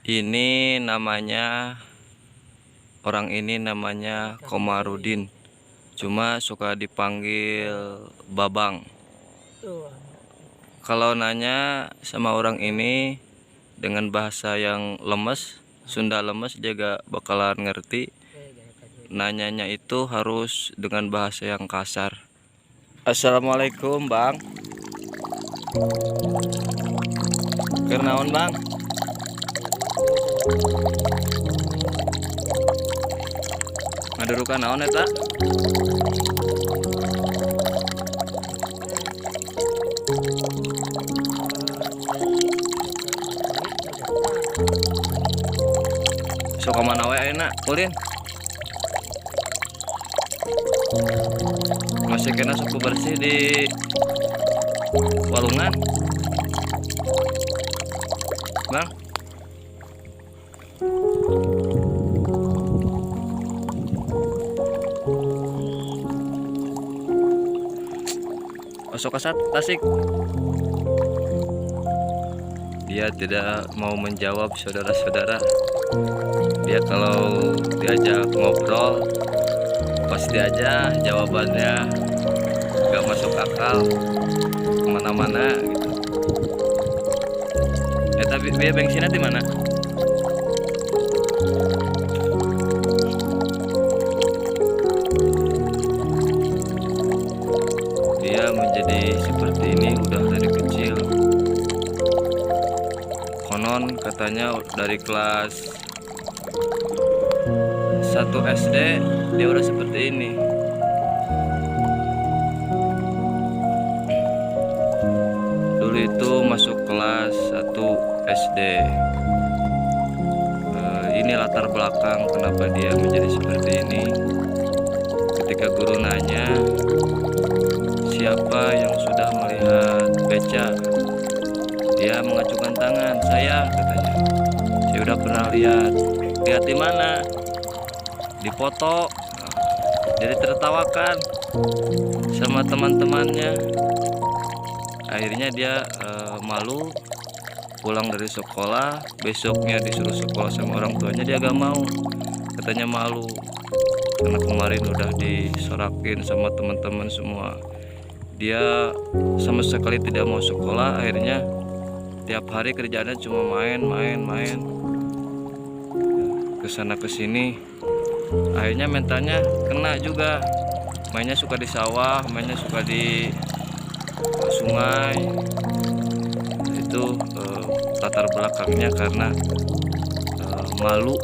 Ini namanya orang ini namanya Komarudin. Cuma suka dipanggil Babang. Kalau nanya sama orang ini dengan bahasa yang lemes, Sunda lemes, dia gak bakalan ngerti. Nanyanya itu harus dengan bahasa yang kasar. Assalamualaikum, Bang. Kernaon, Bang? Ngadurukan naon eta? Sok ka mana we ayeuna, ulin? Masih kena sok bersih di walungan. Bang. Masuk ke Tasik. Dia tidak mau menjawab, saudara-saudara. Dia kalau diajak ngobrol pasti aja jawabannya gak masuk akal, kemana-mana gitu. Tapi dia bensinnya di mana? Dia menjadi seperti ini udah dari kecil. Konon katanya dari kelas 1 SD dia udah seperti ini. Dulu itu masuk kelas 1 SD. Ini latar belakang kenapa dia menjadi seperti ini. Ketika guru nanya, siapa yang sudah melihat beca? Dia mengacungkan tangan. Saya, katanya. Saya udah pernah lihat. Lihat di mana? Di foto. Jadi tertawakan sama teman-temannya. Akhirnya dia malu. Pulang dari sekolah, besoknya disuruh sekolah sama orang tuanya, dia gak mau. Katanya malu. Karena kemarin udah disorakin sama teman-teman semua. Dia sama sekali tidak mau sekolah. Akhirnya tiap hari kerjaannya cuma main, kesana kesini. Akhirnya mentalnya kena juga. Mainnya suka di sawah, mainnya suka di sungai. Itu latar belakangnya karena malu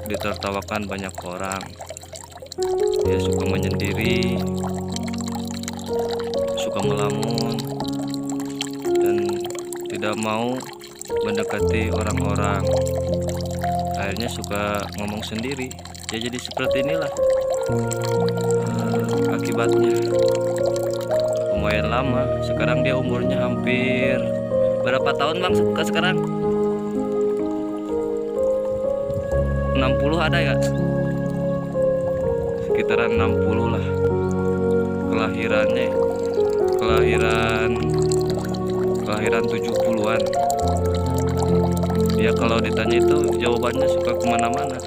ditertawakan banyak orang. Dia suka menyendiri, suka melamun, dan tidak mau mendekati orang-orang. Akhirnya suka ngomong sendiri. Ya jadi seperti inilah akibatnya. Lumayan lama. Sekarang dia umurnya hampir berapa tahun, Bang? Sekarang 60 ada ya? Sekitaran 60 lah. Kelahiran 70-an. Dia kalau ditanya itu jawabannya suka kemana-mana.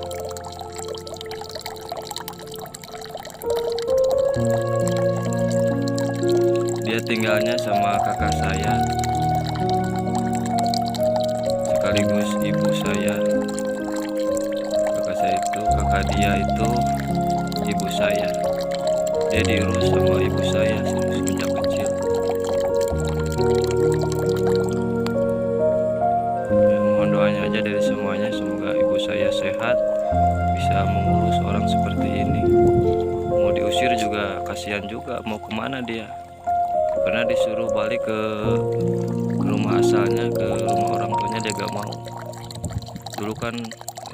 Dia tinggalnya sama kakak saya, sekaligus ibu saya. Kakak dia itu ibu saya. Dia diurus sama ibu saya sejak kecil. Ya, mohon doanya aja dari semuanya, semoga ibu saya sehat, bisa mengurus orang seperti ini. Mau diusir juga kasihan juga, mau kemana dia? Pernah disuruh balik ke rumah asalnya, ke rumah orang tuanya, dia gak mau. Dulu kan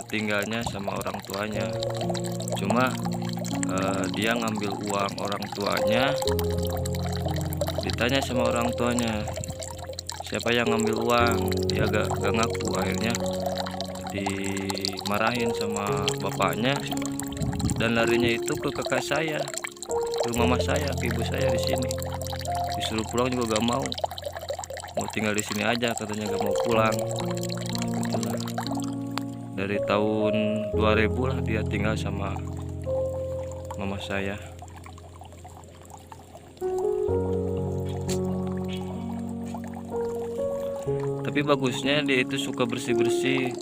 tinggalnya sama orang tuanya, cuma dia ngambil uang orang tuanya. Ditanya sama orang tuanya, siapa yang ngambil uang? Dia gak ngaku. Akhirnya dimarahin sama bapaknya dan larinya itu ke kakak saya, ke mama saya, ke ibu saya di sini. Disuruh pulang juga gak mau tinggal di sini aja, katanya gak mau pulang. Itulah. Dari tahun 2000 lah dia tinggal sama mama saya. Tapi bagusnya dia itu suka bersih-bersih,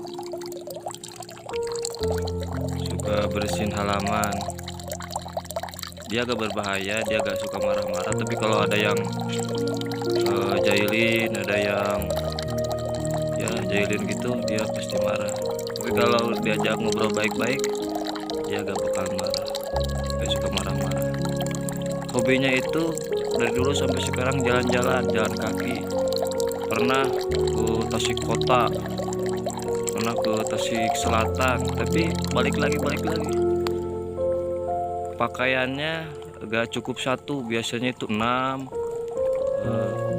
suka bersihin halaman. Dia agak berbahaya, dia agak suka marah-marah. Tapi kalau ada yang jahilin, ada yang ya jahilin gitu, dia pasti marah. Tapi kalau diajak ngobrol baik-baik, dia gak bakal marah, gak suka marah-marah. Hobinya itu dari dulu sampai sekarang jalan-jalan, jalan kaki. Pernah ke Tasik Kota, pernah ke Tasik Selatan, tapi balik lagi. Pakaiannya gak cukup satu, biasanya itu 6,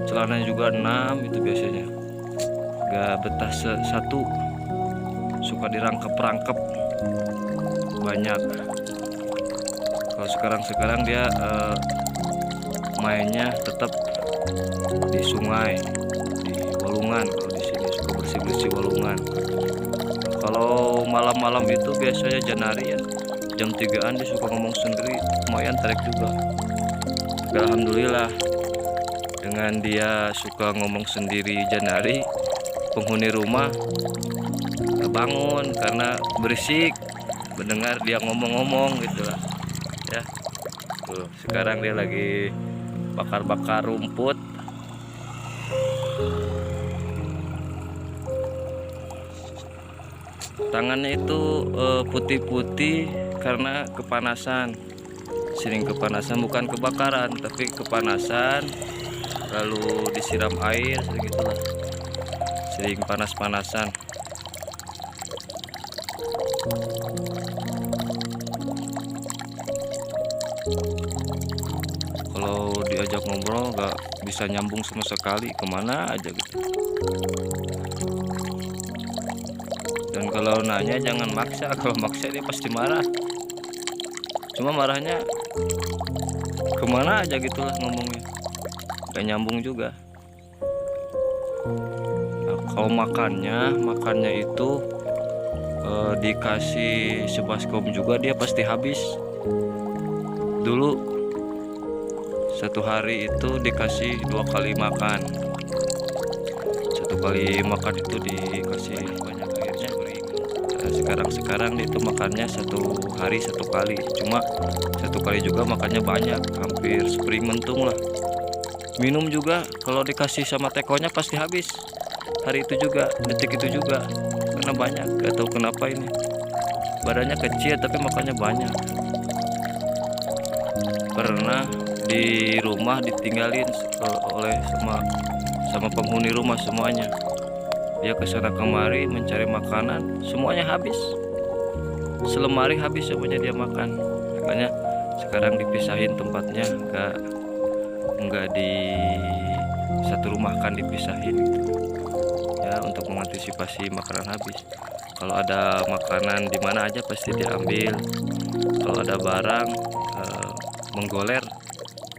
celananya juga 6 itu biasanya. Gak betah satu, suka dirangkep-rangkep banyak. Kalau sekarang dia mainnya tetap di sungai, di walungan. Kalau di sini suka bersih-bersih walungan. Kalau malam-malam itu biasanya janari ya, jam 3-an dia suka ngomong sendiri, lumayan tarik juga. Tapi alhamdulillah dengan dia suka ngomong sendiri janari, penghuni rumah bangun karena berisik mendengar dia ngomong-ngomong gitu lah ya. Tuh, sekarang dia lagi bakar-bakar rumput. Tangannya itu putih-putih karena kepanasan, sering kepanasan, bukan kebakaran tapi kepanasan, lalu disiram air segitulah, sering panas-panasan. Kalau diajak ngobrol gak bisa nyambung sama sekali, kemana aja gitu. Dan kalau nanya jangan maksa, kalau maksa dia pasti marah. Cuma marahnya kemana aja gitulah ngomongnya, gak nyambung juga. Nah, kalau makannya itu dikasih sebaskom juga dia pasti habis. Dulu satu hari itu dikasih 2 kali makan. Satu kali makan itu dikasih banyak airnya. Nah, sekarang itu makannya satu hari 1 kali. Cuma 1 kali juga makannya banyak, hampir sepiring mentung lah. Minum juga kalau dikasih sama tekonya pasti habis hari itu juga, detik itu juga, karena banyak. Gak tahu kenapa ini, badannya kecil tapi makannya banyak. Pernah di rumah ditinggalin oleh sama penghuni rumah semuanya. Dia kesana kemari mencari makanan, semuanya habis. Selemari habis semuanya dia makan. Makanya sekarang dipisahin tempatnya, enggak di satu rumah, kan dipisahin gitu. Ya, untuk mengantisipasi makanan habis. Kalau ada makanan di mana aja pasti diambil. Kalau ada barang menggoler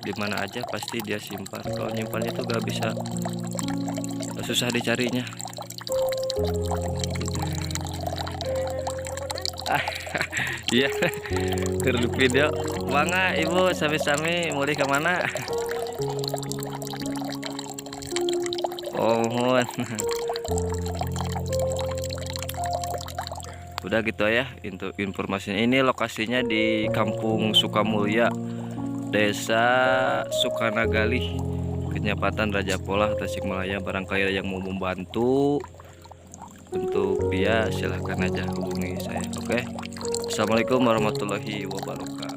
di mana aja pasti dia simpan. Kalau nyimpannya itu gak bisa, susah dicarinya. Iya, keur video. Mangga ibu sami-sami mulih ke mana? Oh, mohon. Udah gitu ya untuk informasinya. Ini lokasinya di Kampung Sukamulya, Desa Sukanagali, Kecamatan Raja Polah, Tasikmalaya. Barangkali ada yang mau membantu untuk dia, silahkan aja hubungi saya. Oke. Assalamualaikum warahmatullahi wabarakatuh.